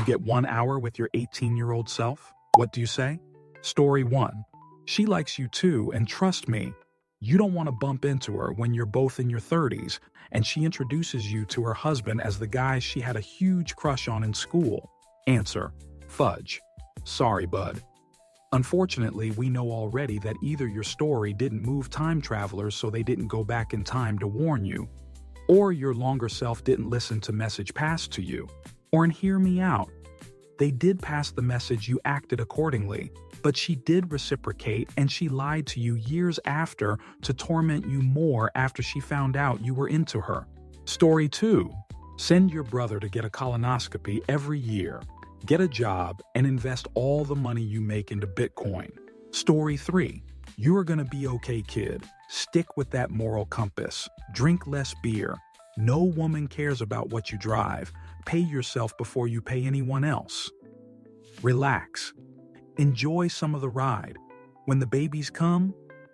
You get 1 hour with your 18-year-old self? What do you say? Story 1. She likes you too, and trust me, you don't want to bump into her when you're both in your 30s and she introduces you to her husband as the guy she had a huge crush on in school. Answer: fudge. Sorry, bud. Unfortunately, we know already that either your story didn't move time travelers so they didn't go back in time to warn you, or your longer self didn't listen to message passed to you. Or, and hear me out, they did pass the message, you acted accordingly, but she did reciprocate and she lied to you years after to torment you more after she found out you were into her. Story 2. Send your brother to get a colonoscopy every year, get a job, and invest all the money you make into Bitcoin. Story 3. You are gonna be okay, kid. Stick with that moral compass. Drink less beer. No woman cares about what you drive. Pay yourself before you pay anyone else. Relax. Enjoy some of the ride. When the babies come,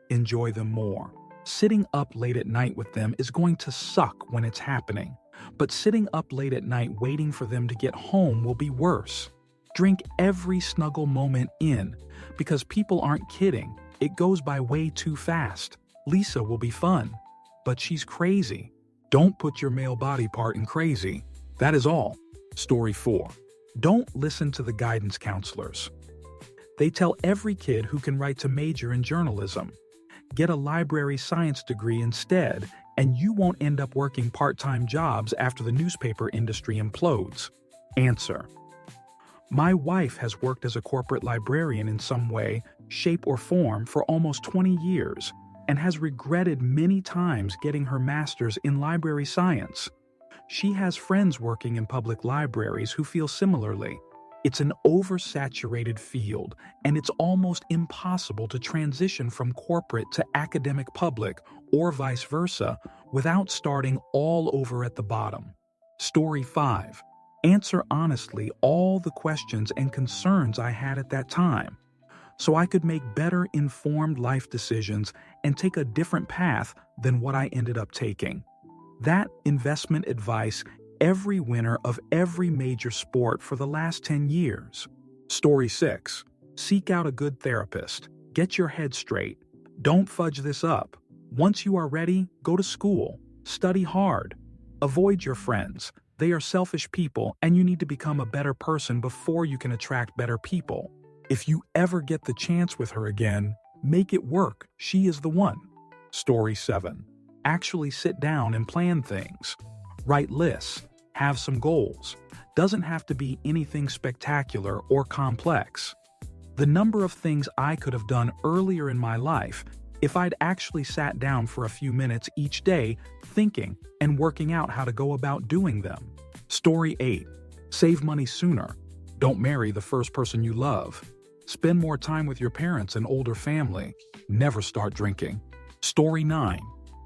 enjoy them more. Sitting up late at night with them is going to suck when it's happening, but sitting up late at night waiting for them to get home will be worse. Drink every snuggle moment in, because people aren't kidding. It goes by way too fast. Lisa will be fun, but she's crazy. Don't put your male body part in crazy. That is all. Story 4. Don't listen to the guidance counselors. They tell every kid who can write to major in journalism. Get a library science degree instead, and you won't end up working part-time jobs after the newspaper industry implodes. Answer: my wife has worked as a corporate librarian in some way, shape, or form for almost 20 years and has regretted many times getting her master's in library science. She has friends working in public libraries who feel similarly. It's an oversaturated field, and it's almost impossible to transition from corporate to academic public, or vice versa, without starting all over at the bottom. Story 5. Answer honestly all the questions and concerns I had at that time, so I could make better informed life decisions and take a different path than what I ended up taking. That investment advice every winner of every major sport for the last 10 years. Story 6. Seek out a good therapist. Get your head straight. Don't fudge this up. Once you are ready, go to school. Study hard. Avoid your friends. They are selfish people, and you need to become a better person before you can attract better people. If you ever get the chance with her again, make it work. She is the one. Story 7. Actually sit down and plan things. Write lists. Have some goals. Doesn't have to be anything spectacular or complex. The number of things I could have done earlier in my life if I'd actually sat down for a few minutes each day thinking and working out how to go about doing them. Story 8. Save money sooner. Don't marry the first person you love. Spend more time with your parents and older family. Never start drinking. Story 9.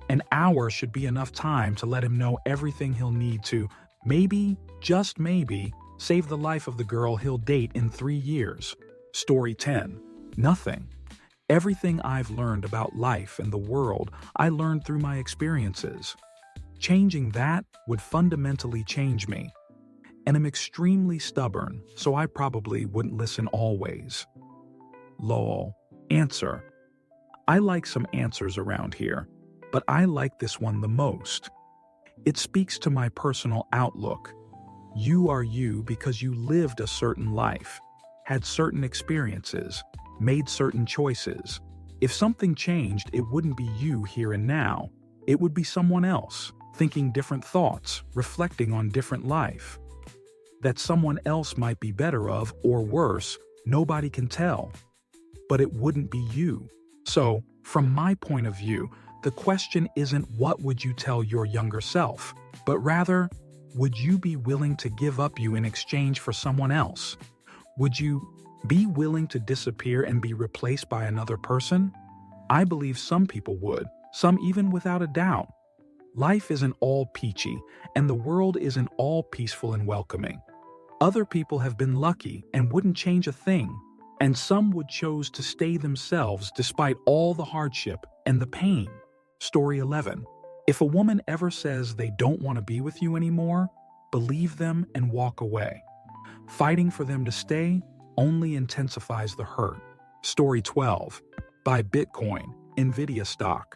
An hour should be enough time to let him know everything he'll need to, maybe, just maybe, save the life of the girl he'll date in 3 years. Story 10. Nothing. Everything I've learned about life and the world, I learned through my experiences. Changing that would fundamentally change me. And I'm extremely stubborn, so I probably wouldn't listen always. Lol. Answer. I like some answers around here, but I like this one the most. It speaks to my personal outlook. You are you because you lived a certain life, had certain experiences, made certain choices. If something changed, it wouldn't be you here and now. It would be someone else, thinking different thoughts, reflecting on different life. That someone else might be better of or worse, nobody can tell. But it wouldn't be you. So, from my point of view, the question isn't what would you tell your younger self, but rather, would you be willing to give up you in exchange for someone else? Would you be willing to disappear and be replaced by another person? I believe some people would, some even without a doubt. Life isn't all peachy, and the world isn't all peaceful and welcoming. Other people have been lucky and wouldn't change a thing, and some would choose to stay themselves despite all the hardship and the pain. Story 11. If a woman ever says they don't want to be with you anymore, believe them and walk away. Fighting for them to stay only intensifies the hurt. Story 12. Buy Bitcoin, Nvidia stock.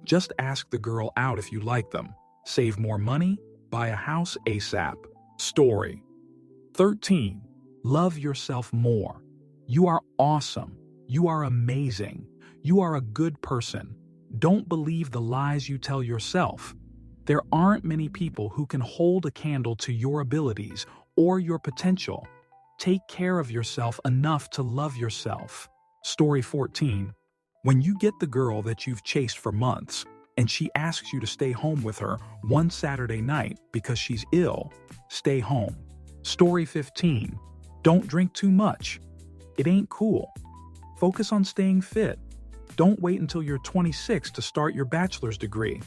Just ask the girl out if you like them. Save more money, buy a house ASAP. Story 13. Love yourself more. You are awesome. You are amazing. You are a good person. Don't believe the lies you tell yourself. There aren't many people who can hold a candle to your abilities or your potential. Take care of yourself enough to love yourself. Story 14. When you get the girl that you've chased for months and she asks you to stay home with her one Saturday night because she's ill, stay home. Story 15. Don't drink too much. It ain't cool. Focus on staying fit. Don't wait until you're 26 to start your bachelor's degree.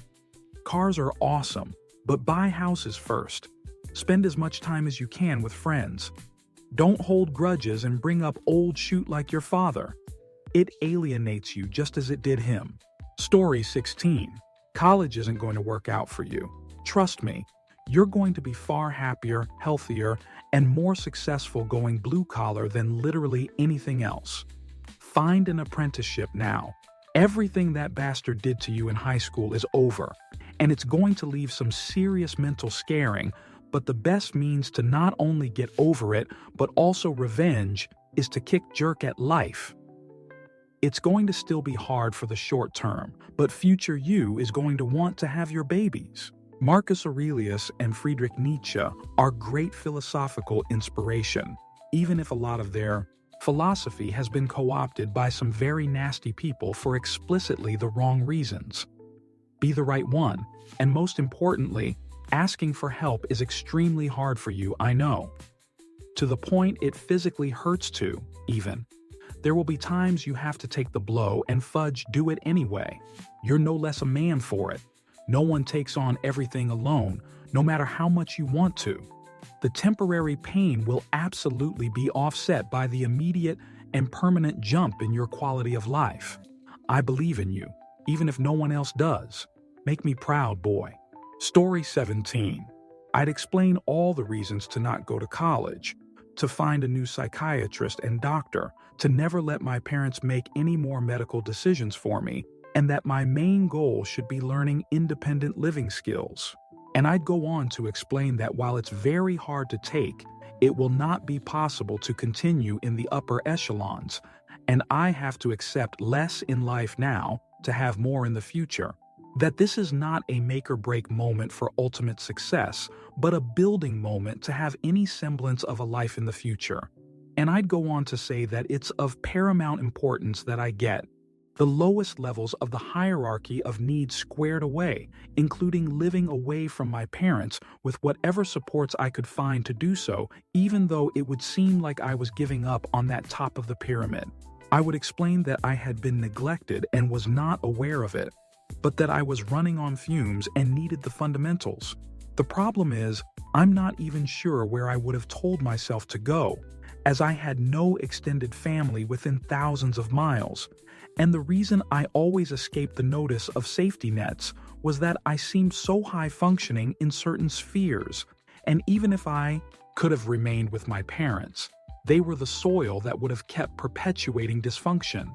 Cars are awesome, but buy houses first. Spend as much time as you can with friends. Don't hold grudges and bring up old shoot like your father. It alienates you just as it did him. Story 16. College isn't going to work out for you. Trust me, you're going to be far happier, healthier, and more successful going blue collar than literally anything else. Find an apprenticeship now. Everything that bastard did to you in high school is over, and it's going to leave some serious mental scarring, but the best means to not only get over it, but also revenge, is to kick jerk at life. It's going to still be hard for the short term, but future you is going to want to have your babies. Marcus Aurelius and Friedrich Nietzsche are great philosophical inspiration, even if a lot of their philosophy has been co-opted by some very nasty people for explicitly the wrong reasons. Be the right one, and most importantly, asking for help is extremely hard for you, I know. To the point it physically hurts to, even. There will be times you have to take the blow and fudge do it anyway. You're no less a man for it. No one takes on everything alone, no matter how much you want to. The temporary pain will absolutely be offset by the immediate and permanent jump in your quality of life. I believe in you, even if no one else does. Make me proud, boy. Story 17. I'd explain all the reasons to not go to college, to find a new psychiatrist and doctor, to never let my parents make any more medical decisions for me, and that my main goal should be learning independent living skills. And I'd go on to explain that while it's very hard to take, it will not be possible to continue in the upper echelons, and I have to accept less in life now to have more in the future. That this is not a make-or-break moment for ultimate success, but a building moment to have any semblance of a life in the future. And I'd go on to say that it's of paramount importance that I get the lowest levels of the hierarchy of needs squared away, including living away from my parents with whatever supports I could find to do so, even though it would seem like I was giving up on that top of the pyramid. I would explain that I had been neglected and was not aware of it, but that I was running on fumes and needed the fundamentals. The problem is, I'm not even sure where I would have told myself to go, as I had no extended family within thousands of miles. And the reason I always escaped the notice of safety nets was that I seemed so high-functioning in certain spheres, and even if I could have remained with my parents, they were the soil that would have kept perpetuating dysfunction.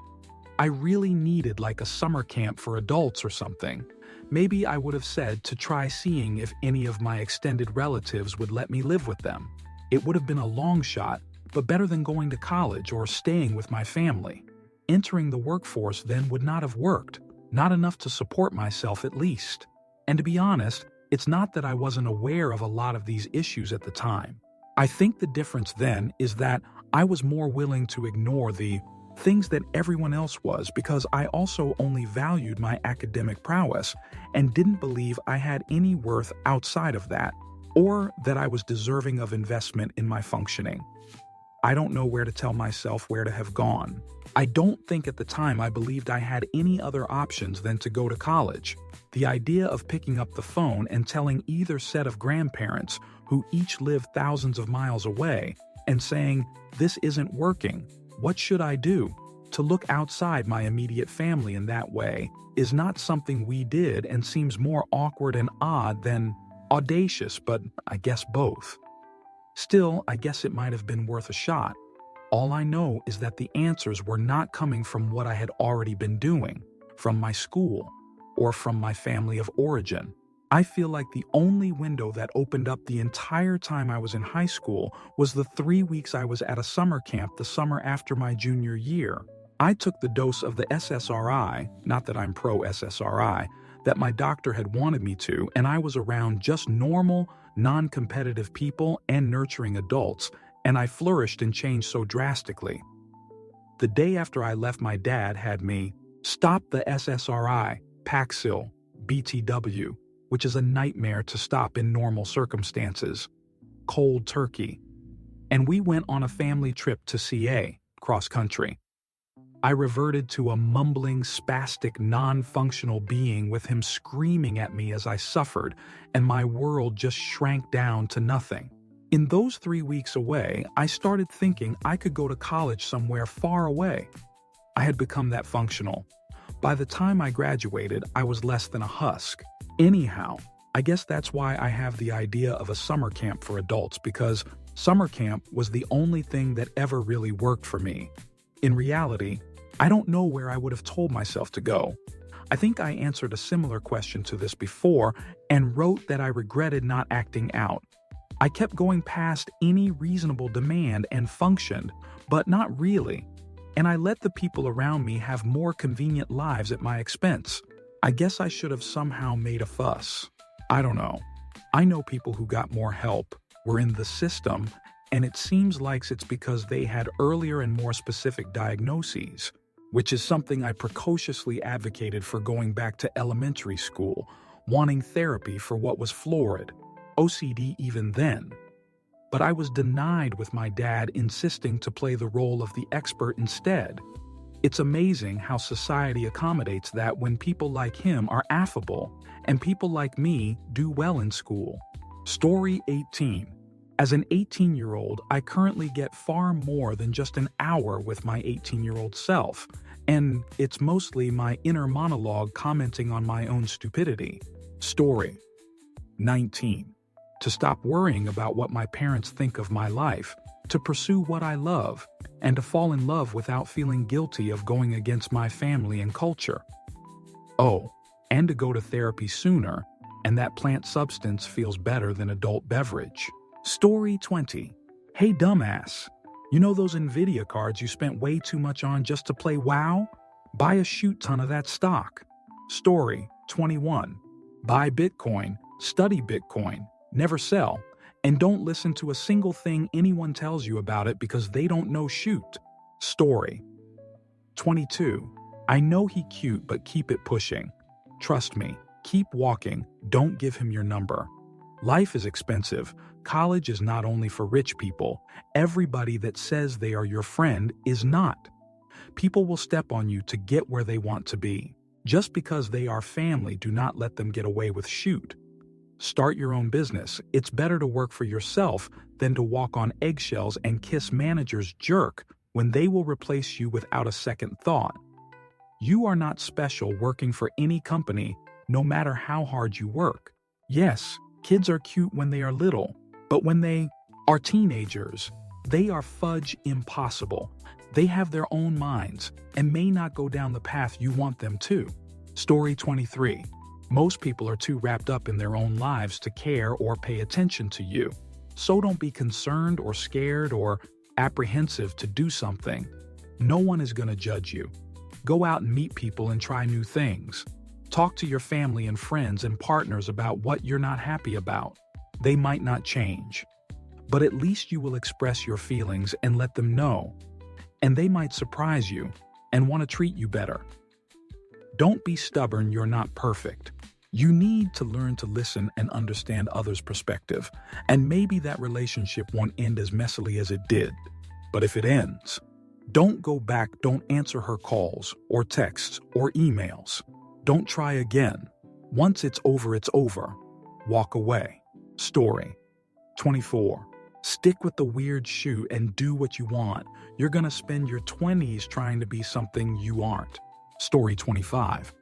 I really needed like a summer camp for adults or something. Maybe I would have said to try seeing if any of my extended relatives would let me live with them. It would have been a long shot, but better than going to college or staying with my family. Entering the workforce then would not have worked, not enough to support myself at least. And to be honest, it's not that I wasn't aware of a lot of these issues at the time. I think the difference then is that I was more willing to ignore the things that everyone else was because I also only valued my academic prowess and didn't believe I had any worth outside of that, or that I was deserving of investment in my functioning. I don't know where to tell myself where to have gone. I don't think at the time I believed I had any other options than to go to college. The idea of picking up the phone and telling either set of grandparents, who each lived thousands of miles away, and saying, "This isn't working, what should I do?" To look outside my immediate family in that way is not something we did and seems more awkward and odd than audacious, but I guess both. Still, I guess it might have been worth a shot. All I know is that the answers were not coming from what I had already been doing, from my school, or from my family of origin. I feel like the only window that opened up the entire time I was in high school was the 3 weeks I was at a summer camp the summer after my junior year. I took the dose of the SSRI, not that I'm pro-SSRI, that my doctor had wanted me to, and I was around just normal, non-competitive people and nurturing adults, and I flourished and changed so drastically. The day after I left, my dad had me stop the SSRI, Paxil, BTW, which is a nightmare to stop in normal circumstances. Cold turkey. And we went on a family trip to CA, cross country. I reverted to a mumbling, spastic, non-functional being with him screaming at me as I suffered, and my world just shrank down to nothing. In those 3 weeks away, I started thinking I could go to college somewhere far away. I had become that functional. By the time I graduated, I was less than a husk. Anyhow, I guess that's why I have the idea of a summer camp for adults, because summer camp was the only thing that ever really worked for me. In reality, I don't know where I would have told myself to go. I think I answered a similar question to this before and wrote that I regretted not acting out. I kept going past any reasonable demand and functioned, but not really. And I let the people around me have more convenient lives at my expense. I guess I should have somehow made a fuss. I don't know. I know people who got more help, were in the system, and it seems like it's because they had earlier and more specific diagnoses, which is something I precociously advocated for going back to elementary school, wanting therapy for what was florid, OCD even then. But I was denied, with my dad insisting to play the role of the expert instead. It's amazing how society accommodates that when people like him are affable and people like me do well in school. Story 18. As an 18-year-old, I currently get far more than just an hour with my 18-year-old self, and it's mostly my inner monologue commenting on my own stupidity. Story 19. To stop worrying about what my parents think of my life, to pursue what I love, and to fall in love without feeling guilty of going against my family and culture. Oh, and to go to therapy sooner, and that plant substance feels better than adult beverage. Story 20. Hey dumbass, you know those Nvidia cards you spent way too much on just to play WoW? Buy a shoot ton of that stock. Story 21. Buy Bitcoin, study Bitcoin, never sell, and don't listen to a single thing anyone tells you about it because they don't know shoot. Story 22. I know he cute, but keep it pushing. Trust me, keep walking, don't give him your number. Life is expensive. College is not only for rich people. Everybody that says they are your friend is not. People will step on you to get where they want to be. Just because they are family, do not let them get away with shoot. Start your own business. It's better to work for yourself than to walk on eggshells and kiss managers jerk when they will replace you without a second thought. You are not special working for any company, no matter how hard you work. Yes, kids are cute when they are little, but when they are teenagers, they are fudge impossible. They have their own minds and may not go down the path you want them to. Story 23. Most people are too wrapped up in their own lives to care or pay attention to you. So don't be concerned or scared or apprehensive to do something. No one is going to judge you. Go out and meet people and try new things. Talk to your family and friends and partners about what you're not happy about. They might not change, but at least you will express your feelings and let them know. And they might surprise you and want to treat you better. Don't be stubborn, you're not perfect. You need to learn to listen and understand others' perspective, and maybe that relationship won't end as messily as it did. But if it ends, don't go back, don't answer her calls or texts or emails. Don't try again. Once it's over, walk away. Story 24. Stick with the weird shoe and do what you want. You're gonna spend your 20s trying to be something you aren't. Story 25.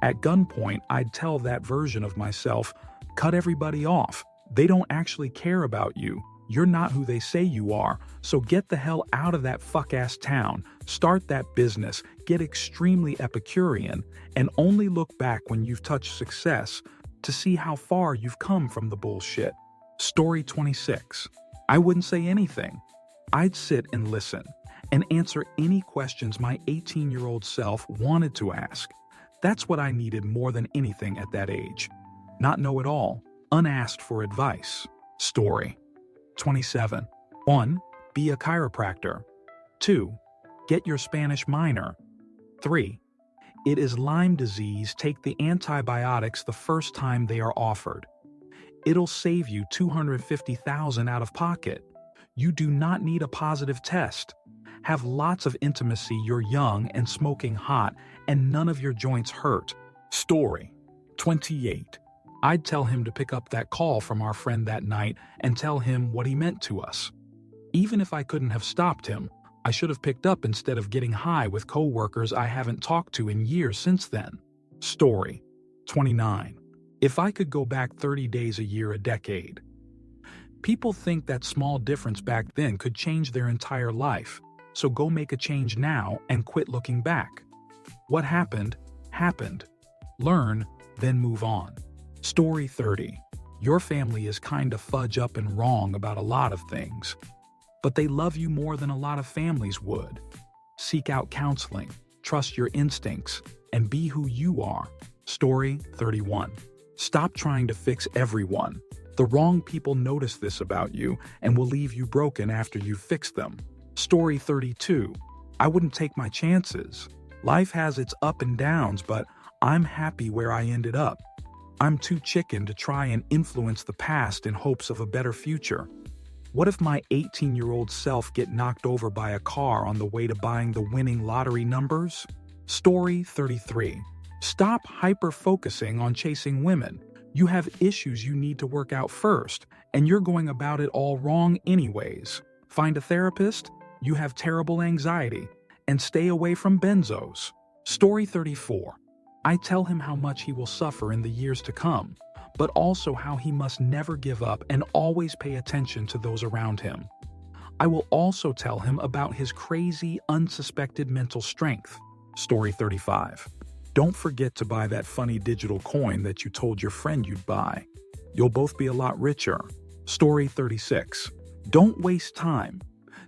At gunpoint, I'd tell that version of myself, cut everybody off. They don't actually care about you. You're not who they say you are, so get the hell out of that fuck-ass town, start that business, get extremely Epicurean, and only look back when you've touched success to see how far you've come from the bullshit. Story 26. I wouldn't say anything. I'd sit and listen and answer any questions my 18-year-old self wanted to ask. That's what I needed more than anything at that age. Not know it all, unasked for advice. Story 27. 1. Be a chiropractor. 2. Get your Spanish minor. 3. It is Lyme disease. Take the antibiotics the first time they are offered. It'll save you $250,000 out of pocket. You do not need a positive test. Have lots of intimacy. You're young and smoking hot, and none of your joints hurt. Story 28. I'd tell him to pick up that call from our friend that night and tell him what he meant to us. Even if I couldn't have stopped him, I should have picked up instead of getting high with coworkers I haven't talked to in years since then. Story 29. If I could go back 30 days a year, a decade. People think that small difference back then could change their entire life, so go make a change now and quit looking back. What happened, happened. Learn, then move on. Story 30. Your family is kinda fudge up and wrong about a lot of things, but they love you more than a lot of families would. Seek out counseling, trust your instincts, and be who you are. Story 31. Stop trying to fix everyone. The wrong people notice this about you and will leave you broken after you've fixed them. Story 32. I wouldn't take my chances. Life has its up and downs, but I'm happy where I ended up. I'm too chicken to try and influence the past in hopes of a better future. What if my 18-year-old self get knocked over by a car on the way to buying the winning lottery numbers? Story 33. Stop hyper-focusing on chasing women. You have issues you need to work out first, and you're going about it all wrong anyways. Find a therapist, you have terrible anxiety, and stay away from benzos. Story 34. I tell him how much he will suffer in the years to come, but also how he must never give up and always pay attention to those around him. I will also tell him about his crazy, unsuspected mental strength. Story 35. Don't forget to buy that funny digital coin that you told your friend you'd buy. You'll both be a lot richer. Story 36. Don't waste time.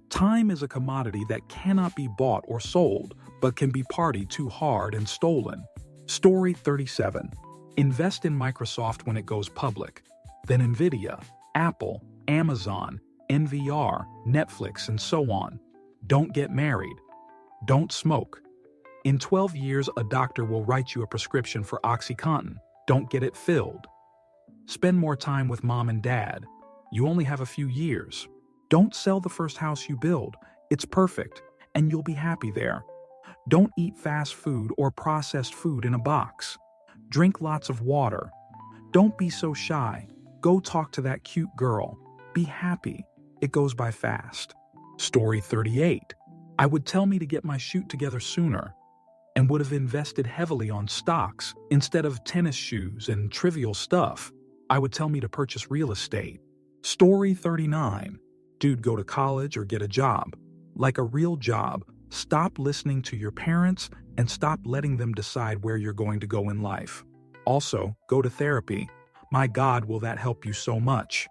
Time is a commodity that cannot be bought or sold, but can be partied too hard and stolen. Story 37. Invest in Microsoft when it goes public, then Nvidia, Apple, Amazon, NVR, Netflix, and so on. Don't get married. Don't smoke. In 12 years, a doctor will write you a prescription for OxyContin. Don't get it filled. Spend more time with mom and dad. You only have a few years. Don't sell the first house you build. It's perfect, and you'll be happy there. Don't eat fast food or processed food in a box. Drink lots of water. Don't be so shy. Go talk to that cute girl. Be happy. It goes by fast. Story 38. I would tell me to get my shoot together sooner and would have invested heavily on stocks instead of tennis shoes and trivial stuff. I would tell me to purchase real estate. Story 39. Dude, go to college or get a job. Like a real job. Stop listening to your parents and stop letting them decide where you're going to go in life. Also, go to therapy. My God, will that help you so much.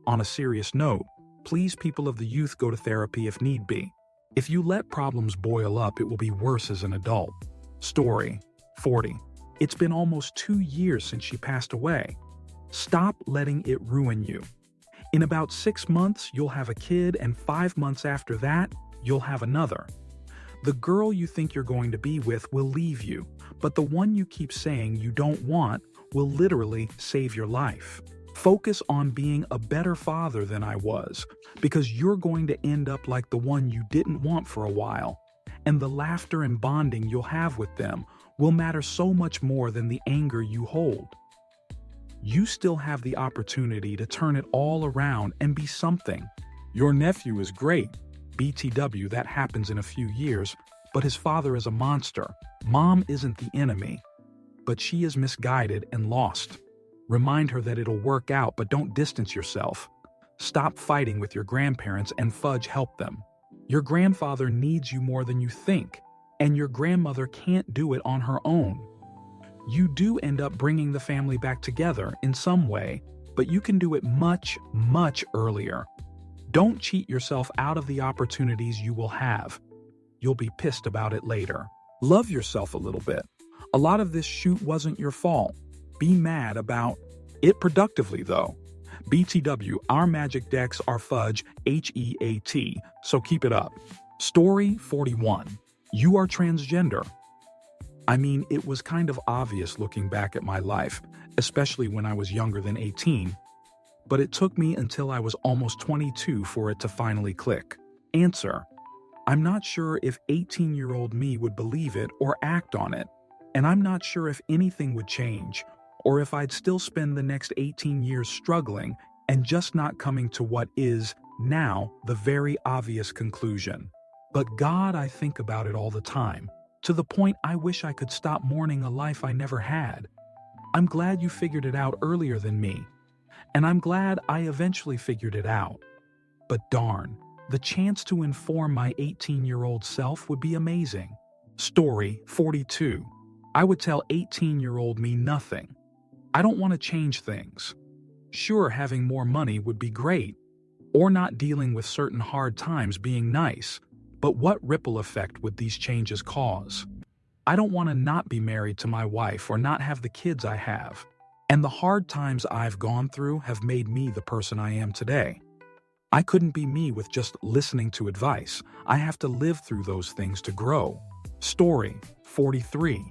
On a serious note, please, people of the youth, go to therapy if need be. If you let problems boil up, it will be worse as an adult. Story 40. It's been almost 2 years since she passed away. Stop letting it ruin you. In about 6 months, you'll have a kid, and 5 months after that, you'll have another. The girl you think you're going to be with will leave you, but the one you keep saying you don't want will literally save your life. Focus on being a better father than I was, because you're going to end up like the one you didn't want for a while, and the laughter and bonding you'll have with them will matter so much more than the anger you hold. You still have the opportunity to turn it all around and be something. Your nephew is great. BTW, that happens in a few years, but his father is a monster. Mom isn't the enemy, but she is misguided and lost. Remind her that it'll work out, but don't distance yourself. Stop fighting with your grandparents and fudge help them. Your grandfather needs you more than you think, and your grandmother can't do it on her own. You do end up bringing the family back together in some way, but you can do it much, much earlier. Don't cheat yourself out of the opportunities you will have. You'll be pissed about it later. Love yourself a little bit. A lot of this shoot wasn't your fault. Be mad about it productively, though. BTW, our magic decks are fudge, HEAT, so keep it up. Story 41. You are transgender. I mean, it was kind of obvious looking back at my life, especially when I was younger than 18, but it took me until I was almost 22 for it to finally click. Answer: I'm not sure if 18-year-old me would believe it or act on it, and I'm not sure if anything would change, or if I'd still spend the next 18 years struggling and just not coming to what is, now, the very obvious conclusion. But God, I think about it all the time, to the point I wish I could stop mourning a life I never had. I'm glad you figured it out earlier than me, and I'm glad I eventually figured it out. But darn, the chance to inform my 18-year-old self would be amazing. Story 42. I would tell 18-year-old me nothing. I don't want to change things. Sure, having more money would be great, or not dealing with certain hard times being nice, but what ripple effect would these changes cause? I don't want to not be married to my wife or not have the kids I have, and the hard times I've gone through have made me the person I am today. I couldn't be me with just listening to advice. I have to live through those things to grow. Story 43.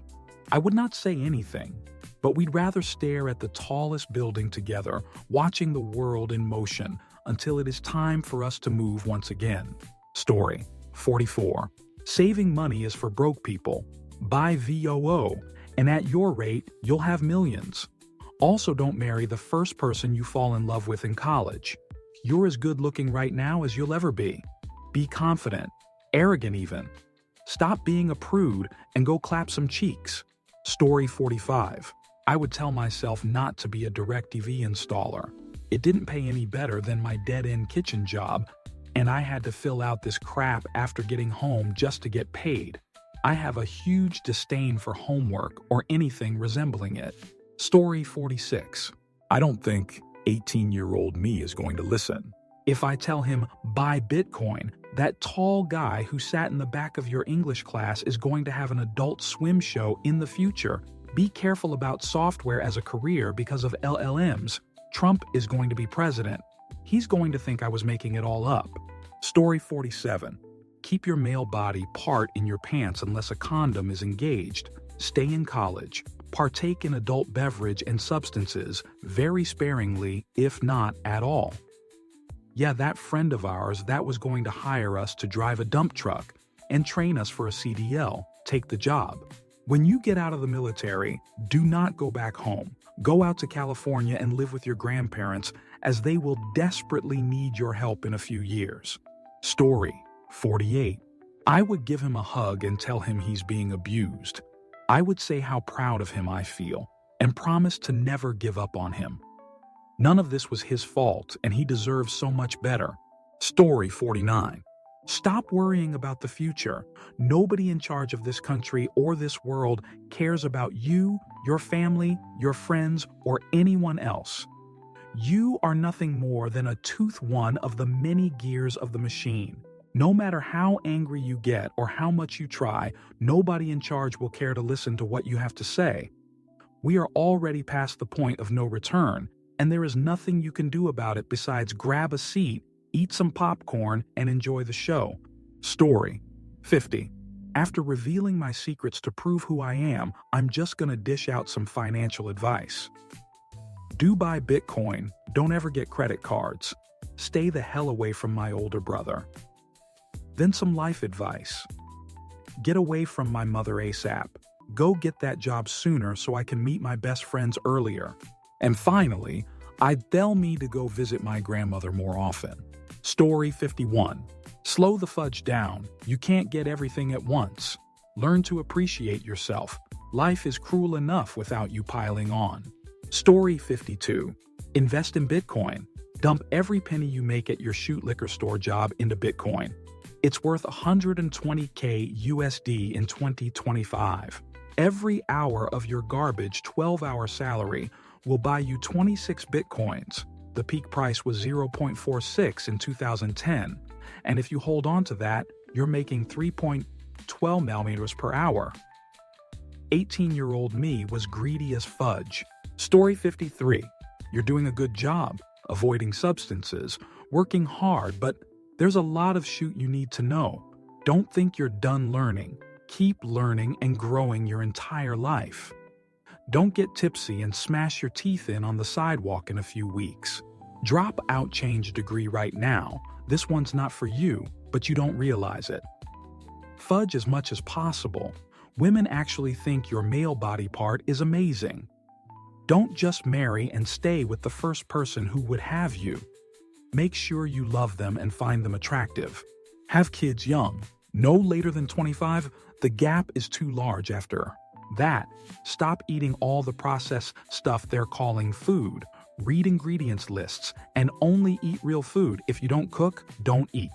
I would not say anything, but we'd rather stare at the tallest building together, watching the world in motion until it is time for us to move once again. Story 44. Saving money is for broke people. Buy VOO, and at your rate, you'll have millions. Also, don't marry the first person you fall in love with in college. You're as good looking right now as you'll ever be. Be confident, arrogant even. Stop being a prude and go clap some cheeks. Story 45. I would tell myself not to be a DirecTV installer. It didn't pay any better than my dead-end kitchen job, and I had to fill out this crap after getting home just to get paid. I have a huge disdain for homework or anything resembling it. Story 46. I don't think 18-year-old me is going to listen. If I tell him, buy Bitcoin, that tall guy who sat in the back of your English class is going to have an Adult Swim show in the future. Be careful about software as a career because of LLMs. Trump is going to be president. He's going to think I was making it all up. Story 47. Keep your male body part in your pants unless a condom is engaged. Stay in college. Partake in adult beverage and substances very sparingly, if not at all. Yeah, that friend of ours that was going to hire us to drive a dump truck and train us for a CDL, take the job. When you get out of the military, do not go back home. Go out to California and live with your grandparents, as they will desperately need your help in a few years. Story 48. I would give him a hug and tell him he's being abused. I would say how proud of him I feel, and promise to never give up on him. None of this was his fault, and he deserves so much better. Story 49. Stop worrying about the future. Nobody in charge of this country or this world cares about you, your family, your friends, or anyone else. You are nothing more than a toothed one of the many gears of the machine. No matter how angry you get or how much you try, nobody in charge will care to listen to what you have to say. We are already past the point of no return, and there is nothing you can do about it besides grab a seat, eat some popcorn, and enjoy the show. Story 50. After revealing my secrets to prove who I am, I'm just gonna dish out some financial advice. Do buy Bitcoin, don't ever get credit cards. Stay the hell away from my older brother. Then some life advice. Get away from my mother ASAP. Go get that job sooner so I can meet my best friends earlier. And finally, I'd tell me to go visit my grandmother more often. Story 51. Slow the fudge down. You can't get everything at once. Learn to appreciate yourself. Life is cruel enough without you piling on. Story 52. Invest in Bitcoin. Dump every penny you make at your shoot liquor store job into Bitcoin. It's worth 120K USD in 2025. Every hour of your garbage 12-hour salary will buy you 26 Bitcoins. The peak price was 0.46 in 2010, and if you hold on to that, you're making 3.12 millimeters per hour. 18-year-old me was greedy as fudge. Story 53. You're doing a good job, avoiding substances, working hard, but there's a lot of shit you need to know. Don't think you're done learning. Keep learning and growing your entire life. Don't get tipsy and smash your teeth in on the sidewalk in a few weeks. Drop out change degree right now. This one's not for you, but you don't realize it. Fudge as much as possible. Women actually think your male body part is amazing. Don't just marry and stay with the first person who would have you. Make sure you love them and find them attractive. Have kids young. No later than 25, the gap is too large after that. Stop eating all the processed stuff they're calling food. Read ingredients lists and only eat real food. If you don't cook, don't eat.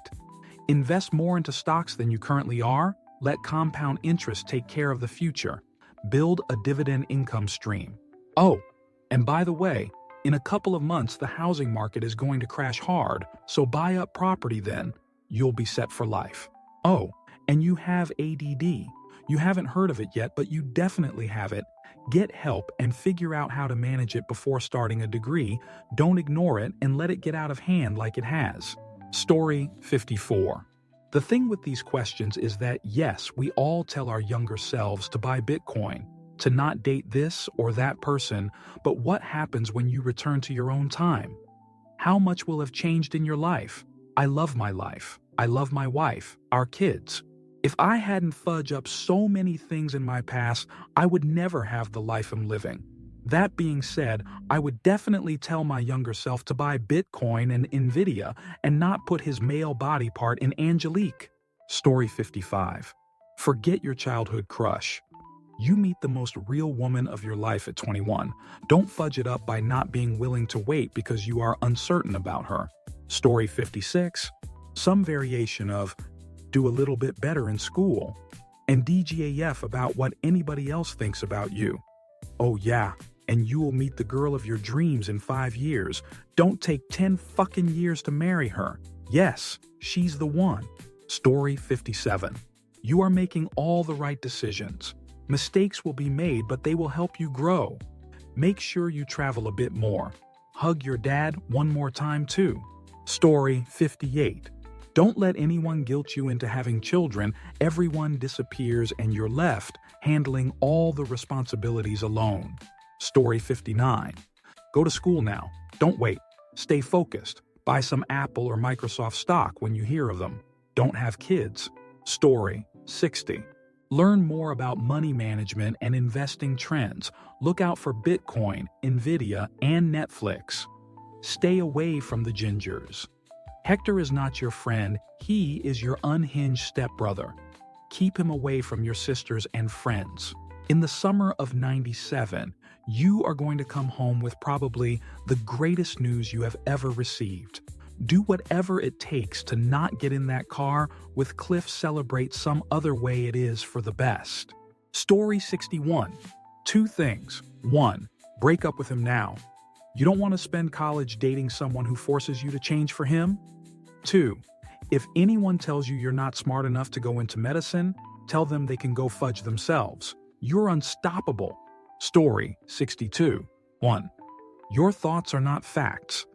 Invest more into stocks than you currently are. Let compound interest take care of the future. Build a dividend income stream. Oh, and by the way, in a couple of months, the housing market is going to crash hard, so buy up property then. You'll be set for life. Oh, and you have ADD. You haven't heard of it yet, but you definitely have it. Get help and figure out how to manage it before starting a degree. Don't ignore it and let it get out of hand like it has. Story 54. The thing with these questions is that yes, we all tell our younger selves to buy Bitcoin, to not date this or that person, but what happens when you return to your own time? How much will have changed in your life? I love my life. I love my wife, our kids. If I hadn't fudged up so many things in my past, I would never have the life I'm living. That being said, I would definitely tell my younger self to buy Bitcoin and Nvidia and not put his male body part in Angelique. Story 55. Forget your childhood crush. You meet the most real woman of your life at 21. Don't fudge it up by not being willing to wait because you are uncertain about her. Story 56. Some variation of do a little bit better in school and DGAF about what anybody else thinks about you. Oh yeah, and you will meet the girl of your dreams in 5 years. Don't take 10 fucking years to marry her. Yes, she's the one. Story 57. You are making all the right decisions. Mistakes will be made, but they will help you grow. Make sure you travel a bit more. Hug your dad one more time too. Story 58. Don't let anyone guilt you into having children. Everyone disappears and you're left handling all the responsibilities alone. Story 59. Go to school now. Don't wait. Stay focused. Buy some Apple or Microsoft stock when you hear of them. Don't have kids. Story 60. Learn more about money management and investing trends. Look out for Bitcoin, Nvidia, and Netflix. Stay away from the gingers. Hector is not your friend, he is your unhinged stepbrother. Keep him away from your sisters and friends. In the summer of '97, you are going to come home with probably the greatest news you have ever received. Do whatever it takes to not get in that car with Cliff. Celebrate some other way it is for the best. Story 61. 2 things. 1. Break up with him now. You don't want to spend college dating someone who forces you to change for him? 2. If anyone tells you you're not smart enough to go into medicine, tell them they can go fudge themselves. You're unstoppable. Story 62. 1. Your thoughts are not facts.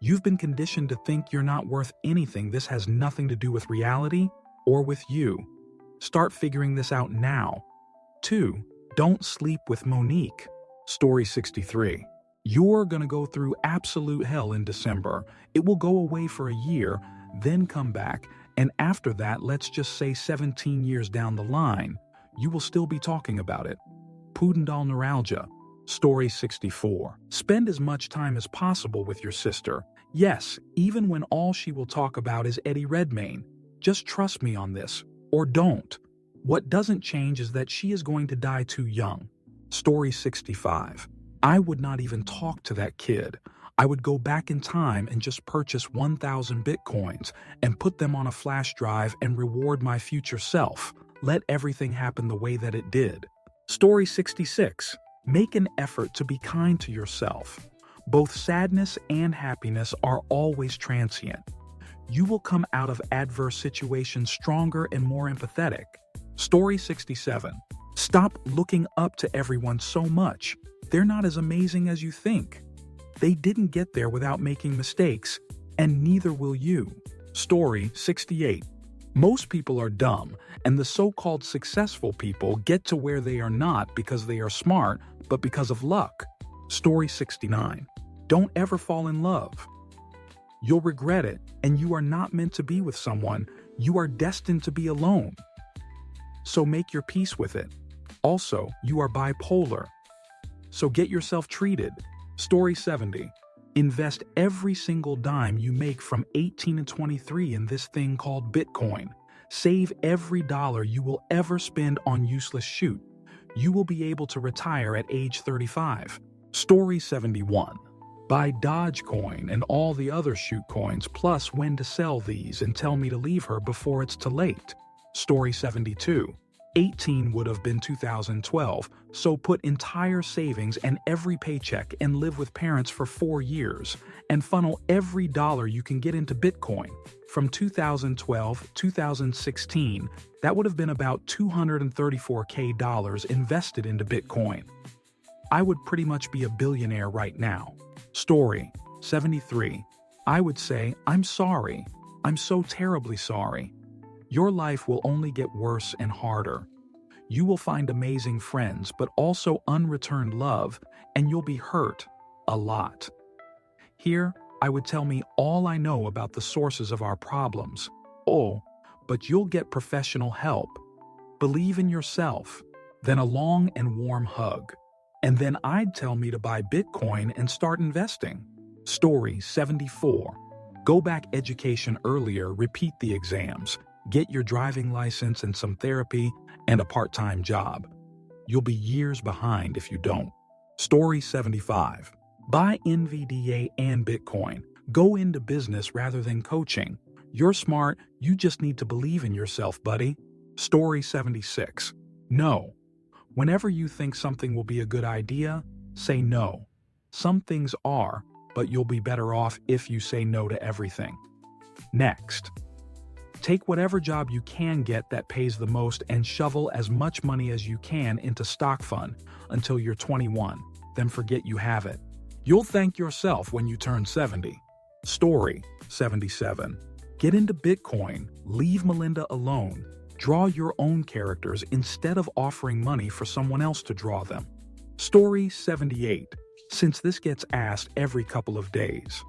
You've been conditioned to think you're not worth anything. This has nothing to do with reality or with you. Start figuring this out now. 2. Don't sleep with Monique. Story 63. You're gonna go through absolute hell in December. It will go away for a year, then come back, and after that, let's just say 17 years down the line, you will still be talking about it. Pudendal neuralgia. Story 64. Spend as much time as possible with your sister. Yes, even when all she will talk about is Eddie Redmayne. Just trust me on this, or don't. What doesn't change is that she is going to die too young. Story 65. I would not even talk to that kid. I would go back in time and just purchase 1,000 Bitcoins and put them on a flash drive and reward my future self. Let everything happen the way that it did. Story 66. Make an effort to be kind to yourself. Both sadness and happiness are always transient. You will come out of adverse situations stronger and more empathetic. Story 67. Stop looking up to everyone so much. They're not as amazing as you think. They didn't get there without making mistakes, and neither will you. Story 68. Most people are dumb, and the so-called successful people get to where they are not because they are smart, but because of luck. Story 69. Don't ever fall in love. You'll regret it, and you are not meant to be with someone. You are destined to be alone. So make your peace with it. Also, you are bipolar. So get yourself treated. Story 70. Invest every single dime you make from 18 and 23 in this thing called Bitcoin. Save every dollar you will ever spend on useless shoot. You will be able to retire at age 35. Story 71. Buy Dogecoin and all the other shoot coins, plus when to sell these, and tell me to leave her before it's too late. Story 72. 18 would have been 2012, so put entire savings and every paycheck and live with parents for 4 years and funnel every dollar you can get into Bitcoin. From 2012-2016, that would have been about $234K invested into Bitcoin. I would pretty much be a billionaire right now. Story 73. I would say, I'm sorry. I'm so terribly sorry. Your life will only get worse and harder. You will find amazing friends, but also unreturned love, and you'll be hurt a lot. Here, I would tell me all I know about the sources of our problems. Oh, but you'll get professional help. Believe in yourself, then a long and warm hug. And then I'd tell me to buy Bitcoin and start investing. Story 74. Go back education earlier, repeat the exams. Get your driving license and some therapy and a part-time job. You'll be years behind if you don't. Story 75. Buy NVDA and Bitcoin. Go into business rather than coaching. You're smart, you just need to believe in yourself, buddy. Story 76. No. Whenever you think something will be a good idea, say no. Some things are, but you'll be better off if you say no to everything. Next. Take whatever job you can get that pays the most and shovel as much money as you can into stock fund until you're 21, then forget you have it. You'll thank yourself when you turn 70. Story 77. Get into Bitcoin, leave Melinda alone, draw your own characters instead of offering money for someone else to draw them. Story 78. Since this gets asked every couple of days,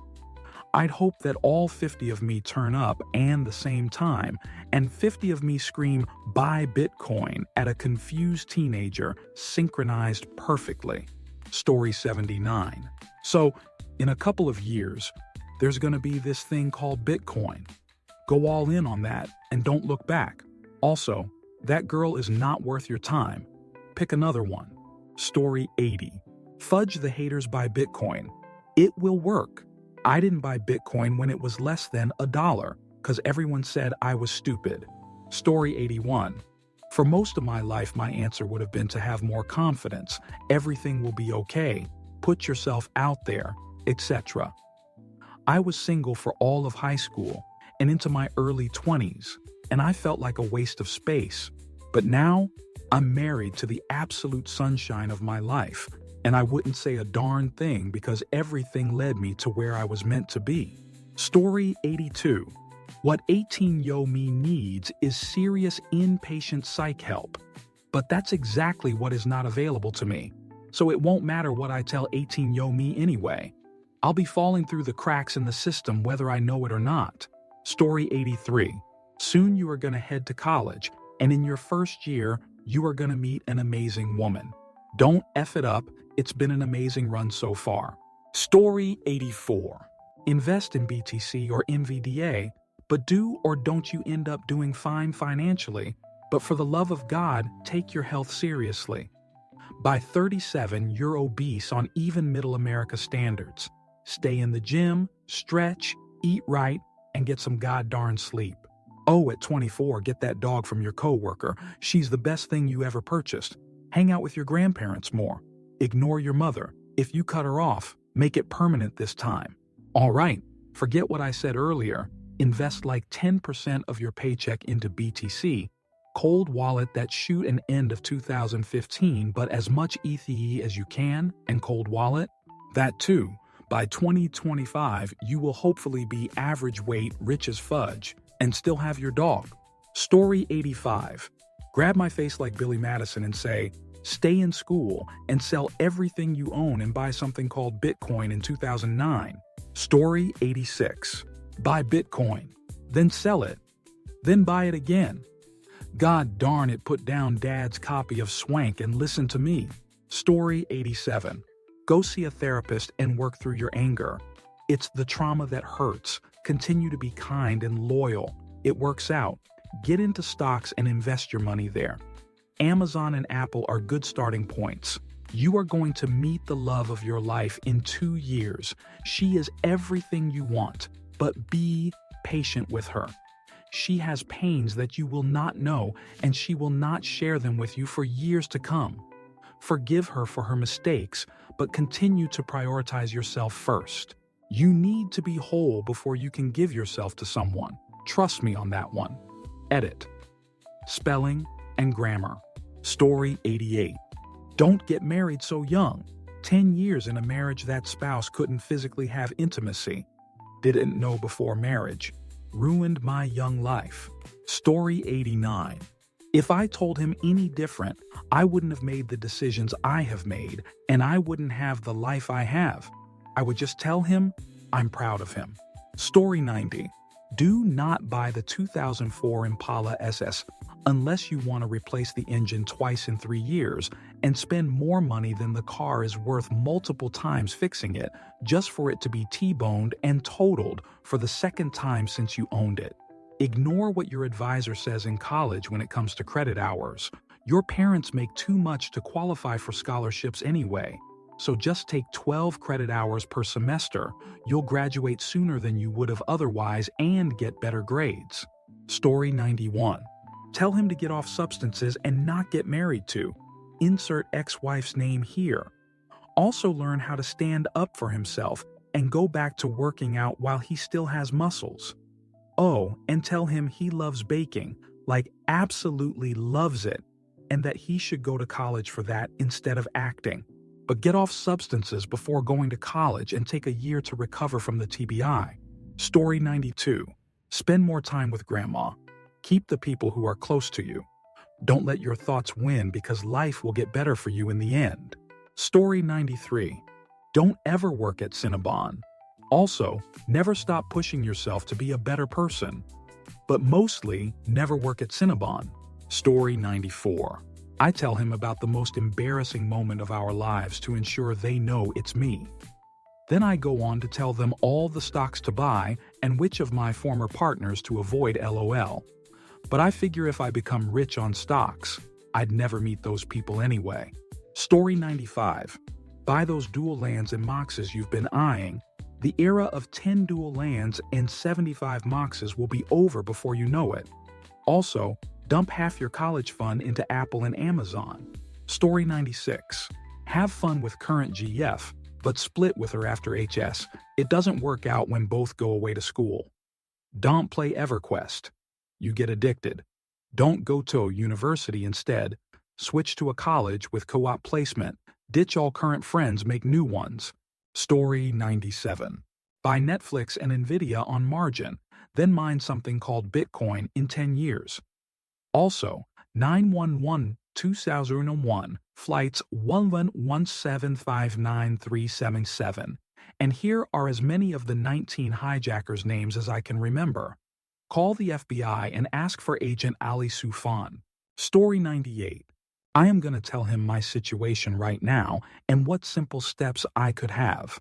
I'd hope that all 50 of me turn up and the same time, and 50 of me scream, buy Bitcoin, at a confused teenager, synchronized perfectly. Story 79. So, in a couple of years, there's going to be this thing called Bitcoin. Go all in on that and don't look back. Also, that girl is not worth your time. Pick another one. Story 80. Fudge the haters by Bitcoin. It will work. I didn't buy Bitcoin when it was less than $1 because everyone said I was stupid. Story 81. For most of my life, my answer would have been to have more confidence. Everything will be okay. Put yourself out there, etc. I was single for all of high school and into my early 20s, and I felt like a waste of space. But now, I'm married to the absolute sunshine of my life, and I wouldn't say a darn thing because everything led me to where I was meant to be. Story 82. What 18-yo-me needs is serious inpatient psych help. But that's exactly what is not available to me. So it won't matter what I tell 18-yo-me anyway. I'll be falling through the cracks in the system whether I know it or not. Story 83. Soon you are going to head to college, and in your first year, you are going to meet an amazing woman. Don't F it up. It's been an amazing run so far. Story 84. Invest in BTC or NVDA, but do or don't you end up doing fine financially, but for the love of God, take your health seriously. By 37, you're obese on even middle America standards. Stay in the gym, stretch, eat right, and get some goddarn sleep. Oh, at 24, get that dog from your coworker. She's the best thing you ever purchased. Hang out with your grandparents more. Ignore your mother. If you cut her off, make it permanent this time. All right, forget what I said earlier. Invest like 10% of your paycheck into BTC, cold wallet that shoot an end of 2015, but as much ETH as you can, and cold wallet. That too. By 2025, you will hopefully be average weight, rich as fudge, and still have your dog. Story 85. Grab my face like Billy Madison and say, stay in school and sell everything you own and buy something called Bitcoin in 2009. Story 86. Buy Bitcoin, then sell it, then buy it again. God darn it, put down dad's copy of Swank and listen to me. Story 87. Go see a therapist and work through your anger. It's the trauma that hurts. Continue to be kind and loyal. It works out. Get into stocks and invest your money there. Amazon and Apple are good starting points. You are going to meet the love of your life in 2 years. She is everything you want, but be patient with her. She has pains that you will not know, and she will not share them with you for years to come. Forgive her for her mistakes, but continue to prioritize yourself first. You need to be whole before you can give yourself to someone. Trust me on that one. Edit. Spelling and grammar. Story 88. Don't get married so young. 10 years in a marriage that spouse couldn't physically have intimacy. Didn't know before marriage. Ruined my young life. Story 89. If I told him any different, I wouldn't have made the decisions I have made, and I wouldn't have the life I have. I would just tell him I'm proud of him. Story 90. Do not buy the 2004 Impala SS unless you want to replace the engine twice in 3 years and spend more money than the car is worth multiple times fixing it just for it to be T-boned and totaled for the second time since you owned it. Ignore what your advisor says in college when it comes to credit hours. Your parents make too much to qualify for scholarships anyway. So just take 12 credit hours per semester. You'll graduate sooner than you would have otherwise and get better grades. Story 91. Tell him to get off substances and not get married to. Insert ex-wife's name here. Also learn how to stand up for himself and go back to working out while he still has muscles. Oh, and tell him he loves baking, like absolutely loves it, and that he should go to college for that instead of acting. But get off substances before going to college and take a year to recover from the TBI. Story 92. Spend more time with grandma. Keep the people who are close to you. Don't let your thoughts win because life will get better for you in the end. Story 93. Don't ever work at Cinnabon. Also, never stop pushing yourself to be a better person. But mostly, never work at Cinnabon. Story 94. I tell him about the most embarrassing moment of our lives to ensure they know it's me. Then I go on to tell them all the stocks to buy and which of my former partners to avoid LOL. But I figure if I become rich on stocks, I'd never meet those people anyway. Story 95. Buy those dual lands and moxes you've been eyeing. The era of 10 dual lands and 75 moxes will be over before you know it. Also, dump half your college fund into Apple and Amazon. Story 96. Have fun with current GF, but split with her after HS. It doesn't work out when both go away to school. Don't play EverQuest. You get addicted. Don't go to a university instead. Switch to a college with co-op placement. Ditch all current friends, make new ones. Story 97. Buy Netflix and Nvidia on margin, then mine something called Bitcoin in 10 years. Also, 911-2001, flights 111759-377. And here are as many of the 19 hijackers' names as I can remember. Call the FBI and ask for Agent Ali Soufan. Story 98. I am going to tell him my situation right now and what simple steps I could have.